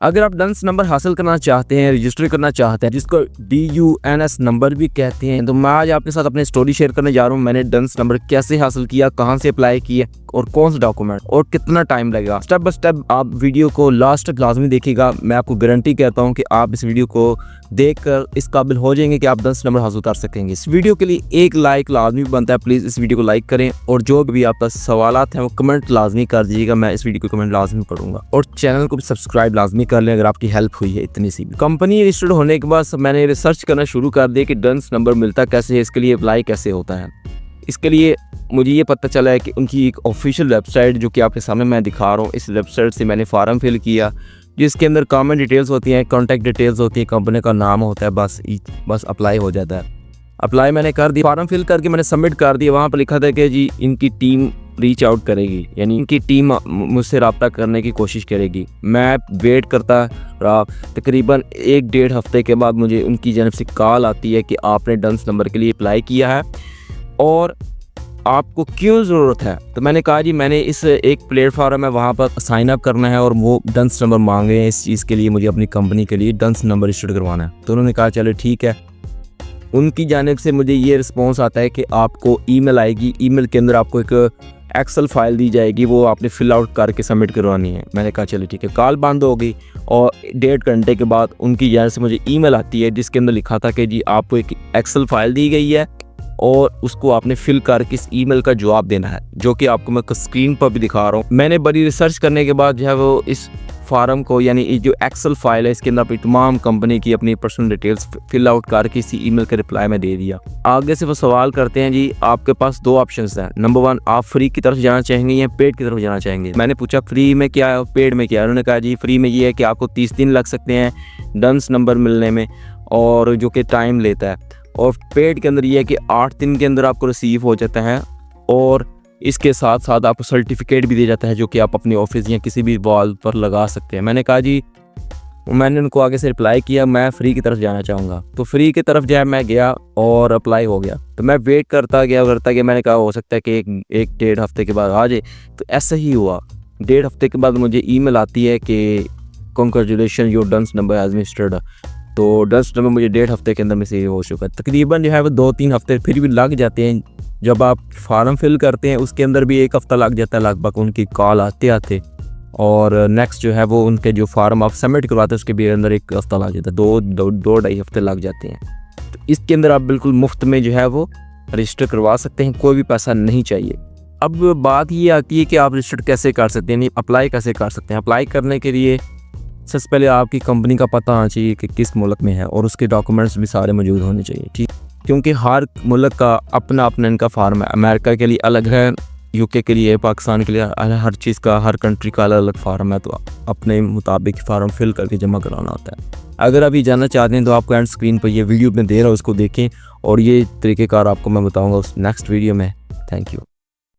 अगर आप डंस नंबर हासिल करना चाहते हैं, रजिस्टर करना चाहते हैं, जिसको DUNS नंबर भी कहते हैं, तो मैं आज आपके साथ अपनी स्टोरी शेयर करने जा रहा हूँ। मैंने डंस नंबर कैसे हासिल किया, कहाँ से अप्लाई किया और कौन सा डॉक्यूमेंट और कितना टाइम लगेगा। स्टेप बाय स्टेप आप वीडियो को लास्ट तक लाजमी देखिएगा। मैं आपको गारंटी कहता हूँ कि आप इस वीडियो को देखकर इस काबिल हो जाएंगे कि आप 10 नंबर हासिल कर सकेंगे। इस वीडियो के लिए एक लाइक लाजमी बनता है, प्लीज़ इस वीडियो को लाइक करें और जो भी आपका सवालात हैं वो कमेंट लाजमी कर दीजिएगा। मैं इस वीडियो को कमेंट लाजमी पढ़ूंगा और चैनल को भी सब्सक्राइब लाजमी कर लें अगर आपकी हेल्प हुई है इतनी सी भी। कंपनी रजिस्टर्ड होने के बाद मैंने रिसर्च करना शुरू कर दिया कि डंस नंबर मिलता कैसे है, इसके लिए अप्लाई कैसे होता है। इसके लिए मुझे ये पता चला है कि उनकी एक ऑफिशियल वेबसाइट जो कि आपके सामने मैं दिखा रहा हूँ, इस वेबसाइट से मैंने फार्म फिल किया जिसके अंदर कॉमन डिटेल्स होती हैं, कॉन्टैक्ट डिटेल्स होती है, कंपनी का नाम होता है, बस अप्लाई हो जाता है। अप्लाई मैंने कर दिया, फार्म फिल करके मैंने सबमिट कर दिया। वहाँ पर लिखा था कि जी इनकी टीम रीच आउट करेगी, यानी इनकी टीम मुझसे रब्ता करने की कोशिश करेगी। मैं वेट करता रहा, तकरीबन 1-1.5 हफ्ते के बाद मुझे उनकी जानब से कॉल आती है कि आपने डंस नंबर के लिए अप्लाई किया है और आपको क्यों ज़रूरत है। तो मैंने कहा जी मैंने इस एक प्लेटफॉर्म है वहाँ पर साइन अप करना है और वो डंस नंबर मांगे हैं, इस चीज़ के लिए मुझे अपनी कंपनी के लिए डंस नंबर रजिस्टर करवाना है। तो उन्होंने कहा चलो ठीक है। उनकी जानिब से मुझे ये रिस्पॉन्स आता है कि आपको ईमेल आएगी, ईमेल के अंदर आपको एक एक्सेल फाइल दी जाएगी, वो आपने फिल आउट करके सबमिट करवानी है। मैंने कहा चलो ठीक है। कॉल बंद हो गई और 1.5 घंटे के बाद उनकी जानिब से मुझे ईमेल आती है जिसके अंदर लिखा था कि जी आपको एक एक्सेल फाइल दी गई है और उसको आपने फिल करके इस ईमेल का जवाब देना है, जो कि आपको मैं स्क्रीन पर भी दिखा रहा हूँ। मैंने बड़ी रिसर्च करने के बाद जो है वो इस फार्म को, यानी जो एक्सेल फाइल है, इसके अंदर अपनी तमाम कंपनी की अपनी पर्सनल डिटेल्स फिल आउट करके इसी ईमेल के रिप्लाई में दे दिया। आगे से वो सवाल करते हैं जी आपके पास 2 ऑप्शंस हैं। नंबर 1, आप फ्री की तरफ जाना चाहेंगे या पेड की तरफ जाना चाहेंगे। मैंने पूछा फ्री में क्या है और पेड में क्या है। उन्होंने कहा जी फ्री में ये है कि आपको 30 दिन लग सकते हैं डंस नंबर मिलने में और जो कि टाइम लेता है, और पेड के अंदर ये है कि 8 दिन के अंदर आपको रिसीव हो जाता है और इसके साथ साथ आपको सर्टिफिकेट भी दिया जाता है जो कि आप अपने ऑफिस या किसी भी वॉल पर लगा सकते हैं। मैंने कहा जी, मैंने उनको आगे से रिप्लाई किया मैं फ़्री की तरफ जाना चाहूँगा। तो फ्री की तरफ जो है मैं गया और अप्लाई हो गया। तो मैं वेट करता गया। मैंने कहा हो सकता है कि 1-1.5 हफ्ते के बाद आ जाए। तो ऐसा ही हुआ। 1.5 हफ्ते के बाद मुझे ईमेल आती है कि congratulation your DUNS number has been registered. तो डंस नंबर मुझे 1.5 हफ्ते के अंदर में से हो चुका है। तकरीबन जो है वो 2-3 हफ्ते फिर भी लग जाते हैं। जब आप फार्म फिल करते हैं उसके अंदर भी 1 हफ्ता लग जाता है लगभग उनकी कॉल आते आते, और नेक्स्ट जो है वो उनके जो फार्म आप सबमिट करवाते हैं उसके भी अंदर 1 हफ्ता लग जाता है, 2-2.5 हफ्ते लग जाते हैं। तो इसके अंदर आप बिल्कुल मुफ्त में जो है वो रजिस्टर करवा सकते हैं, कोई भी पैसा नहीं चाहिए। अब बात ये आती है कि आप रजिस्टर कैसे कर सकते हैं, अप्लाई कैसे कर सकते हैं। अप्लाई करने के लिए सबसे पहले आपकी कंपनी का पता होना चाहिए कि किस मुल्क में है और उसके डॉक्यूमेंट्स भी सारे मौजूद होने चाहिए, ठीक, क्योंकि हर मुल्क का अपना अपना इनका फार्म है। अमेरिका के लिए अलग है, UK के लिए, पाकिस्तान के लिए, हर चीज़ का, हर कंट्री का अलग अलग फार्म है। तो अपने मुताबिक फार्म फिल करके जमा कराना होता है। अगर अभी जानना चाहते हैं तो आपको एंड स्क्रीन पर ये वीडियो में दे रहा हूँ, उसको देखें और ये तरीक़ेकार आपको मैं बताऊँगा उस नेक्स्ट वीडियो में। Thank you.